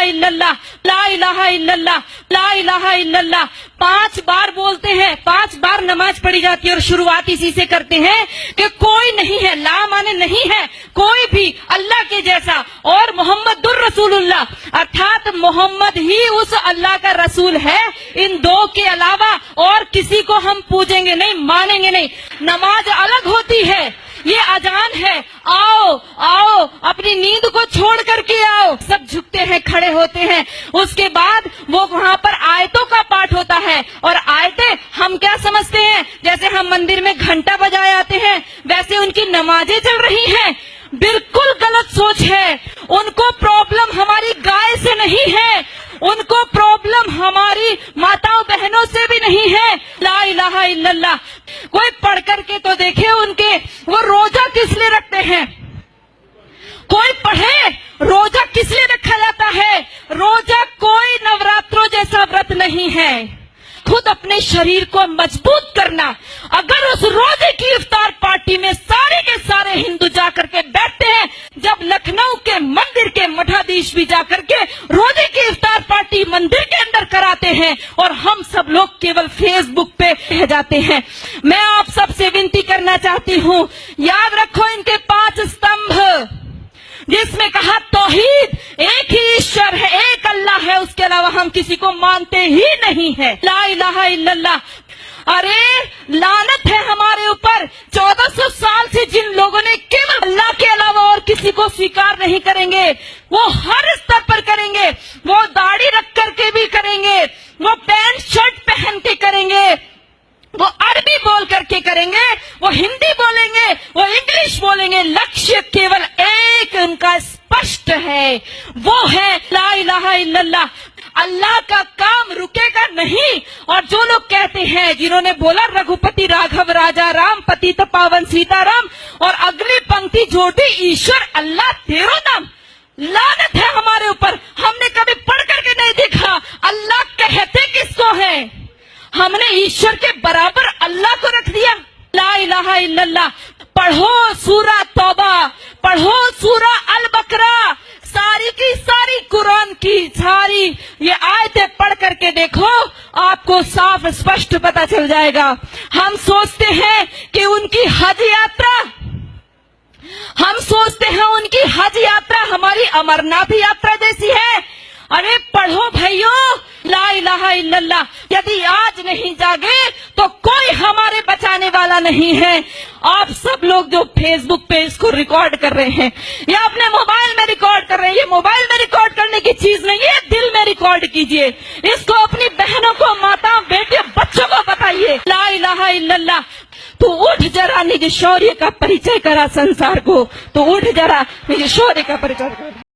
الا اللہ، لا الہ الا اللہ، لا الہ الا اللہ 5 بار بولتے ہیں، 5 بار نماز پڑھی جاتی ہے اور شروعات اسی سے کرتے ہیں کہ کوئی نہیں ہے، لا مانے نہیں ہے کوئی بھی اللہ کے جیسا، اور محمد الرسول اللہ ارتھات محمد ہی اس اللہ کا رسول ہے، ان 2 کے علاوہ اور کسی کو ہم پوجیں گے نہیں، مانیں گے نہیں۔ نماز الگ ہوتی ہے، یہ اذان ہے، آؤ آؤ اپنی نیند کو چھوڑ کر کے آؤ، سب جھکتے ہیں، کھڑے ہوتے ہیں، اس کے بعد وہ وہاں پر آیتوں کا پاٹھ ہوتا ہے، اور آیتیں ہم کیا سمجھتے ہیں، جیسے ہم مندر میں گھنٹا بجائے آتے ہیں ویسے ان کی نمازیں چل رہی ہیں، بالکل غلط سوچ ہے۔ ان کو پرابلم ہماری گائے سے نہیں ہے، ان کو پرابلم ہماری ماتاؤں بہنوں سے بھی نہیں ہے۔ لا الہ الا اللہ کوئی پڑھ کر کے تو دیکھے ان کے، وہ روزہ کس لیے رکھتے ہیں، کوئی پڑھے روزہ کس لیے رکھا جاتا ہے؟ روزہ کوئی نوراتروں جیسا ورت نہیں ہے، خود اپنے شریر کو مضبوط کرنا۔ اگر اس روزے کی افطار پارٹی میں سارے کے سارے ہندو جا کر کے بیٹھتے ہیں، جب لکھنؤ کے مندر کے مٹھادھیش بھی جا کر کے روزے کی افطار پارٹی مندر کے اندر کراتے ہیں، اور ہم سب لوگ کیول فیس بک پہ رہ جاتے ہیں۔ میں آپ سب سے ونتی کرنا چاہتی ہوں، یاد رکھو ان کے 5 استمبھ، جس میں کہا توحید، ایک ہی ایشور ہے، ایک اللہ ہے، اس کے علاوہ ہم کسی کو مانتے ہی نہیں ہے۔ لا الہ الا اللہ۔ ارے لعنت ہے ہمارے اوپر، 1400 سال سے جن لوگوں نے کیول اللہ کے علاوہ اور کسی کو سویکار نہیں کریں گے، وہ ہر استر پر کریں گے، وہ داڑھی رکھ کر کے بھی کریں گے، وہ پینٹ شرٹ پہن کے کریں گے، وہ عربی بول کر کے کریں گے، وہ ہندی بولیں گے، وہ انگلش بولیں گے، لکشیہ کیول ایک ان کا اسپشٹ ہے، وہ ہے لا الہ الا اللہ۔ اللہ کا کام رکے گا نہیں، اور جو لوگ کہتے ہیں، جنہوں نے بولا رگھوپتی راگھو راجا رام پتیت پاون سیتا رام، اور اگلی پنکتی جوڑی ایشور اللہ تیرو نام، لعنت ہے ہمارے اوپر، ہم نے کبھی پڑھ کر کے نہیں دیکھا اللہ کہتے کس کو ہے، ہم نے ایشور کے برابر اللہ کو رکھ دیا۔ لا الہ الا اللہ۔ پڑھو سورہ توبہ، پڑھو سورہ البقرہ، ساری کی ساری قرآن کی ساری یہ آیتیں پڑھ کر کے دیکھو، آپ کو صاف اسپشٹ پتا چل جائے گا۔ ہم سوچتے ہیں کہ ان کی حج یاترا، ہم سوچتے ہیں ان کی حج یاترا ہماری امرناتھ یاترا جیسی ہے۔ ارے پڑھو بھائیو، لا الہ الا اللہ۔ یدی آج نہیں جاگے تو کوئی ہمارے بچانے والا نہیں ہے۔ آپ سب لوگ جو فیس بک پہ اس کو ریکارڈ کر رہے ہیں یا اپنے موبائل میں ریکارڈ کر رہے ہیں، یہ موبائل میں ریکارڈ کرنے کی چیز نہیں ہے، دل میں ریکارڈ کیجئے، اس کو اپنی بہنوں کو، ماتاؤں، بیٹے، بچوں کو بتائیے۔ لا الہ الا اللہ۔ تو اٹھ جرا نج شوریہ کا پریچے کرا سنسار کو، تو اٹھ جرا نج شوریہ کا پریچے کرا۔